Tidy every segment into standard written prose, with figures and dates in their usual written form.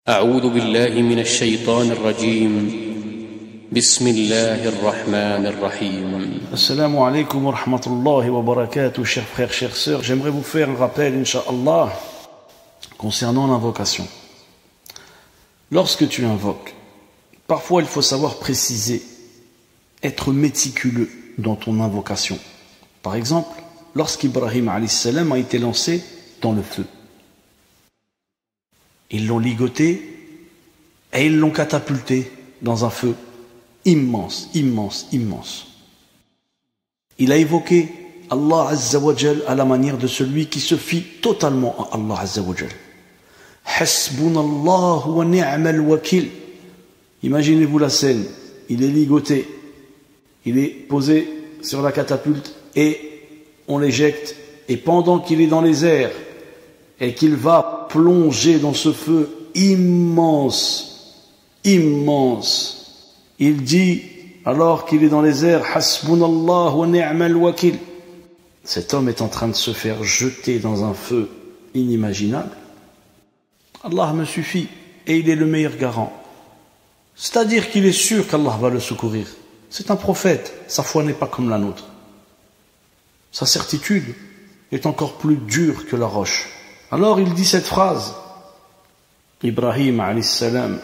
أعوذ بالله من الشيطان الرجيم بسم الله الرحمن الرحيم. Assalamu alaikum wa rahmatullahi wa barakatuh, chers frères, chères sœurs. J'aimerais vous faire un rappel, Inch'Allah, concernant l'invocation. Lorsque tu invoques, parfois il faut savoir préciser, être méticuleux dans ton invocation. Par exemple, lorsqu'Ibrahim alayhi salam a été lancé dans le feu, ils l'ont ligoté et ils l'ont catapulté dans un feu immense, immense, immense. Il a évoqué Allah Azza wa Jal à la manière de celui qui se fie totalement à Allah Azza wa Jal. Hasbunallahu wa ni'mal wakil. Imaginez-vous la scène, il est ligoté, il est posé sur la catapulte et on l'éjecte, et pendant qu'il est dans les airs et qu'il va plonger dans ce feu immense, immense, il dit, alors qu'il est dans les airs, Hasbunallah wa ni'mal wakil. Cet homme est en train de se faire jeter dans un feu inimaginable. Allah me suffit et il est le meilleur garant. C'est-à-dire qu'il est sûr qu'Allah va le secourir. C'est un prophète, sa foi n'est pas comme la nôtre. Sa certitude est encore plus dure que la roche. Alors il dit cette phrase, Ibrahim alayhi salam,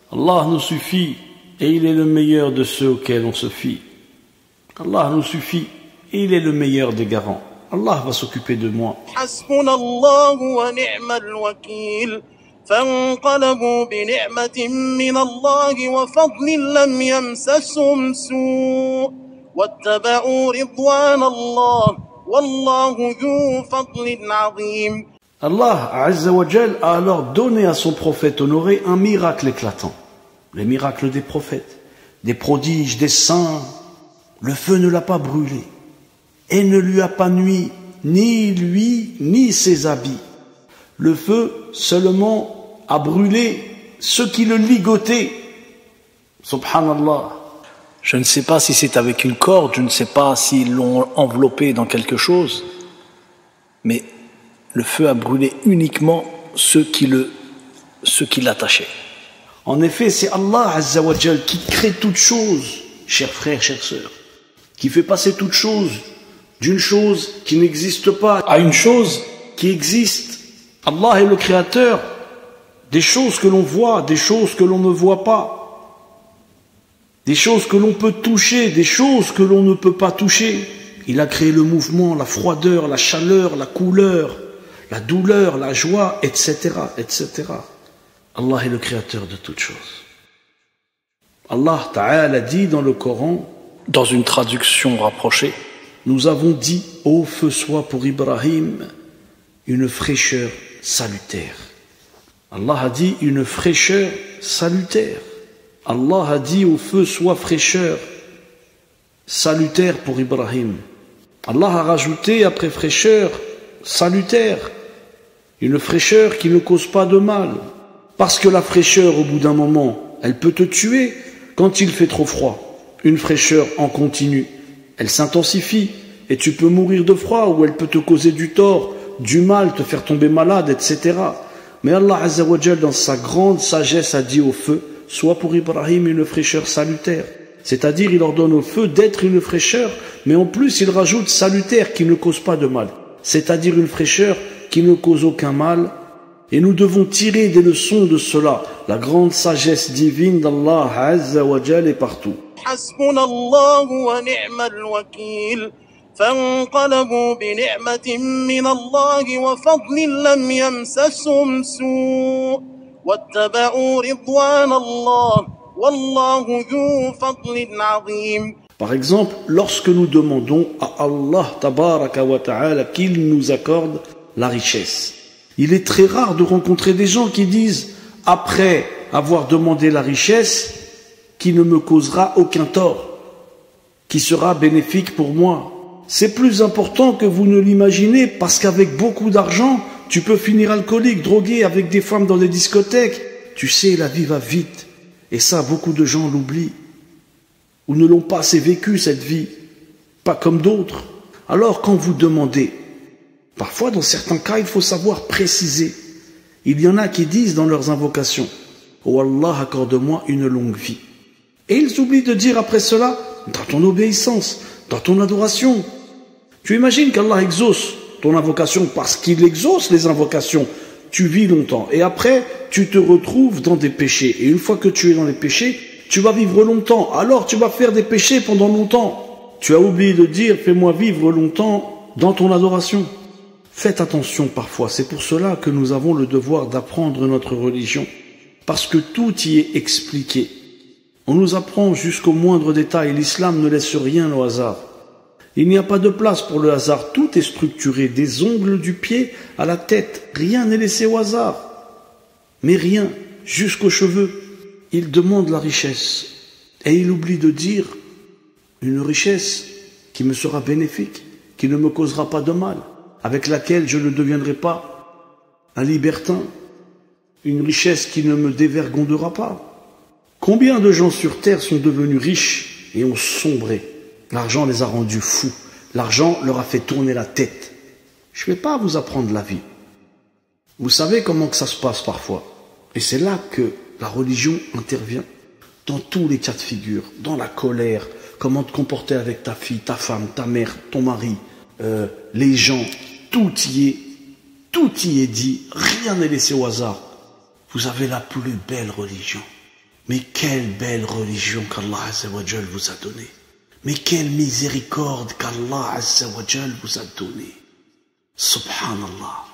Allah nous suffit et il est le meilleur de ceux auxquels on se fie. Allah nous suffit et il est le meilleur des garants. Allah va s'occuper de moi. Hasbunallahu wa ni'mal wakil. فانقلبوا بنعمة من الله وفضل لم يمسسهم سوء واتبعوا رضوان الله والله ذو فضل عظيم. Allah Azza wa Jal a alors donné à son prophète honoré un miracle éclatant. Les miracles des prophètes, des prodiges, des saints. Le feu ne l'a pas brûlé et ne lui a pas nui, ni lui, ni ses habits. Le feu seulement a brûlé ceux qui le ligotaient. Subhanallah. Je ne sais pas si c'est avec une corde, je ne sais pas s'ils l'ont enveloppé dans quelque chose, mais le feu a brûlé uniquement ceux qui l'attachaient. En effet, c'est Allah Azza wa Jal qui crée toutes choses, chers frères, chères sœurs, qui fait passer toutes choses d'une chose qui n'existe pas à une chose qui existe. Allah est le créateur des choses que l'on voit, des choses que l'on ne voit pas, des choses que l'on peut toucher, des choses que l'on ne peut pas toucher. Il a créé le mouvement, la froideur, la chaleur, la couleur, la douleur, la joie, etc., etc. Allah est le créateur de toutes choses. Allah Ta'ala dit dans le Coran, dans une traduction rapprochée, nous avons dit, ô feu soit pour Ibrahim une fraîcheur salutaire. Allah a dit une fraîcheur salutaire. Allah a dit au feu sois fraîcheur salutaire pour Ibrahim. Allah a rajouté après fraîcheur salutaire, une fraîcheur qui ne cause pas de mal. Parce que la fraîcheur au bout d'un moment, elle peut te tuer quand il fait trop froid. Une fraîcheur en continu, elle s'intensifie et tu peux mourir de froid, ou elle peut te causer du tort, du mal, te faire tomber malade, etc. Mais Allah Azza wa Jal, dans sa grande sagesse, a dit au feu, sois pour Ibrahim une fraîcheur salutaire. C'est-à-dire, il ordonne au feu d'être une fraîcheur, mais en plus, il rajoute salutaire qui ne cause pas de mal. C'est-à-dire une fraîcheur qui ne cause aucun mal. Et nous devons tirer des leçons de cela. La grande sagesse divine d'Allah Azza wa Jal est partout. Hasbunallahu wa ni'mal wakil. فانقلبوا بنعمة من الله وفضل لم يمسسهم سوء واتبعوا رضوان الله والله ذو فضل عظيم. Par exemple, lorsque nous demandons à Allah Tabaraka wa Ta'ala qu'il nous accorde la richesse, il est très rare de rencontrer des gens qui disent, après avoir demandé la richesse, qui ne me causera aucun tort, qui sera bénéfique pour moi. C'est plus important que vous ne l'imaginez, parce qu'avec beaucoup d'argent, tu peux finir alcoolique, drogué, avec des femmes dans des discothèques. Tu sais, la vie va vite. Et ça, beaucoup de gens l'oublient. Ou ne l'ont pas assez vécu, cette vie. Pas comme d'autres. Alors, quand vous demandez, parfois, dans certains cas, il faut savoir préciser. Il y en a qui disent dans leurs invocations, Oh Allah, accorde-moi une longue vie. Et ils oublient de dire après cela, dans ton obéissance, dans ton adoration. Tu imagines qu'Allah exauce ton invocation parce qu'il exauce les invocations. Tu vis longtemps. Et après, tu te retrouves dans des péchés. Et une fois que tu es dans les péchés, tu vas vivre longtemps. Alors tu vas faire des péchés pendant longtemps. Tu as oublié de dire, fais-moi vivre longtemps dans ton adoration. Faites attention parfois. C'est pour cela que nous avons le devoir d'apprendre notre religion. Parce que tout y est expliqué. On nous apprend jusqu'au moindre détail. L'islam ne laisse rien au hasard. Il n'y a pas de place pour le hasard. Tout est structuré, des ongles du pied à la tête. Rien n'est laissé au hasard. Mais rien, jusqu'aux cheveux. Il demande la richesse. Et il oublie de dire une richesse qui me sera bénéfique, qui ne me causera pas de mal, avec laquelle je ne deviendrai pas un libertin. Une richesse qui ne me dévergondera pas. Combien de gens sur terre sont devenus riches et ont sombré? L'argent les a rendus fous. L'argent leur a fait tourner la tête. Je ne vais pas vous apprendre la vie. Vous savez comment que ça se passe parfois. Et c'est là que la religion intervient. Dans tous les cas de figure. Dans la colère. Comment te comporter avec ta fille, ta femme, ta mère, ton mari. Les gens. Tout y est dit. Rien n'est laissé au hasard. Vous avez la plus belle religion. Mais quelle belle religion qu'Allah Azza wa Jal vous a donnée. Mais quelle miséricorde qu'Allah Azza wa Jal vous a donnée. Subhanallah.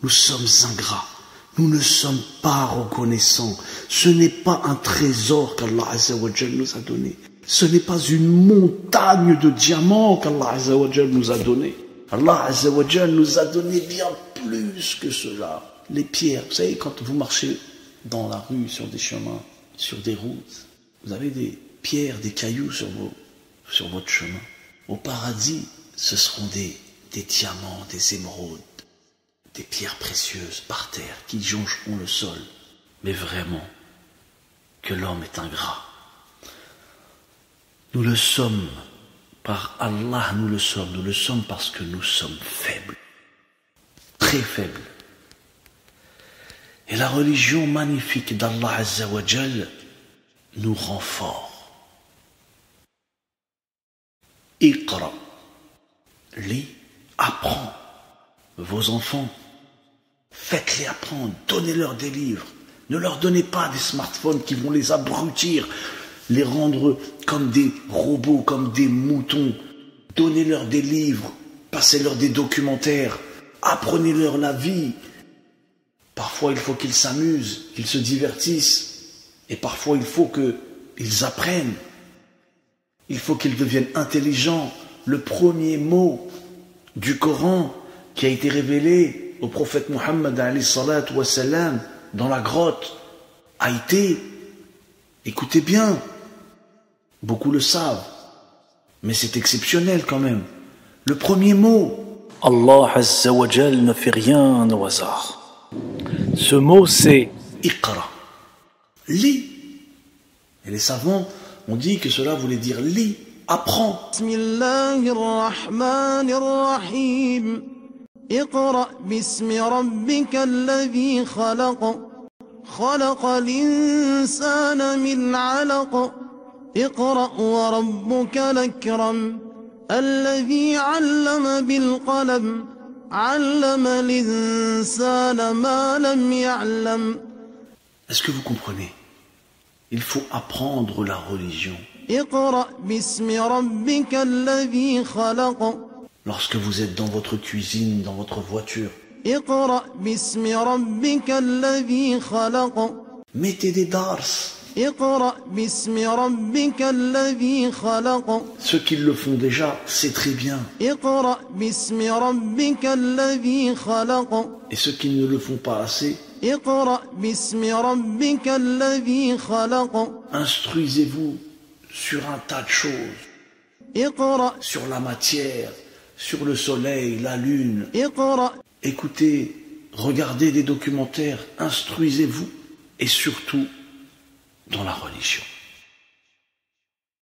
Nous sommes ingrats. Nous ne sommes pas reconnaissants. Ce n'est pas un trésor qu'Allah Azza wa Jal nous a donné. Ce n'est pas une montagne de diamants qu'Allah Azza wa Jal nous a donné. Allah Azza wa Jal nous a donné bien plus que cela. Les pierres, vous savez, quand vous marchez dans la rue, sur des chemins, sur des routes, vous avez des pierres, des cailloux sur votre chemin. Au paradis, ce seront des diamants, des émeraudes, des pierres précieuses par terre qui joncheront le sol. Mais vraiment, que l'homme est ingrat. Nous le sommes, par Allah nous le sommes parce que nous sommes faibles, très faibles. Et la religion magnifique d'Allah Azza wa Jal nous rend forts. Iqra, lis, apprends. Vos enfants, faites-les apprendre, donnez-leur des livres. Ne leur donnez pas des smartphones qui vont les abrutir, les rendre comme des robots, comme des moutons. Donnez-leur des livres, passez-leur des documentaires, apprenez-leur la vie. Parfois, il faut qu'ils s'amusent, qu'ils se divertissent. Et parfois, il faut qu'ils apprennent. Il faut qu'ils deviennent intelligents. Le premier mot du Coran qui a été révélé au prophète Muhammad alayhi salatu wa salam dans la grotte a été, écoutez bien, beaucoup le savent, mais c'est exceptionnel quand même. Le premier mot. Allah Azza wa Jal ne fait rien au hasard. Ce mot c'est Iqra. Lis. Et les savants ont dit que cela voulait dire lis, apprends. Bismillahirrahmanirrahim. Iqra bismi rabbika alladhi khalaq. Khalaqa l'insana min 'alaq. Iqra wa rabbuka l'akram. Alladhi 'allama bil qalam. Est-ce que vous comprenez? Il faut apprendre la religion. Lorsque vous êtes dans votre cuisine, dans votre voiture, mettez des dars. Ceux qui le font déjà, c'est très bien. Et ceux qui ne le font pas assez, instruisez-vous sur un tas de choses. Sur la matière, sur le soleil, la lune. Écoutez, regardez des documentaires, instruisez-vous et surtout dans la religion.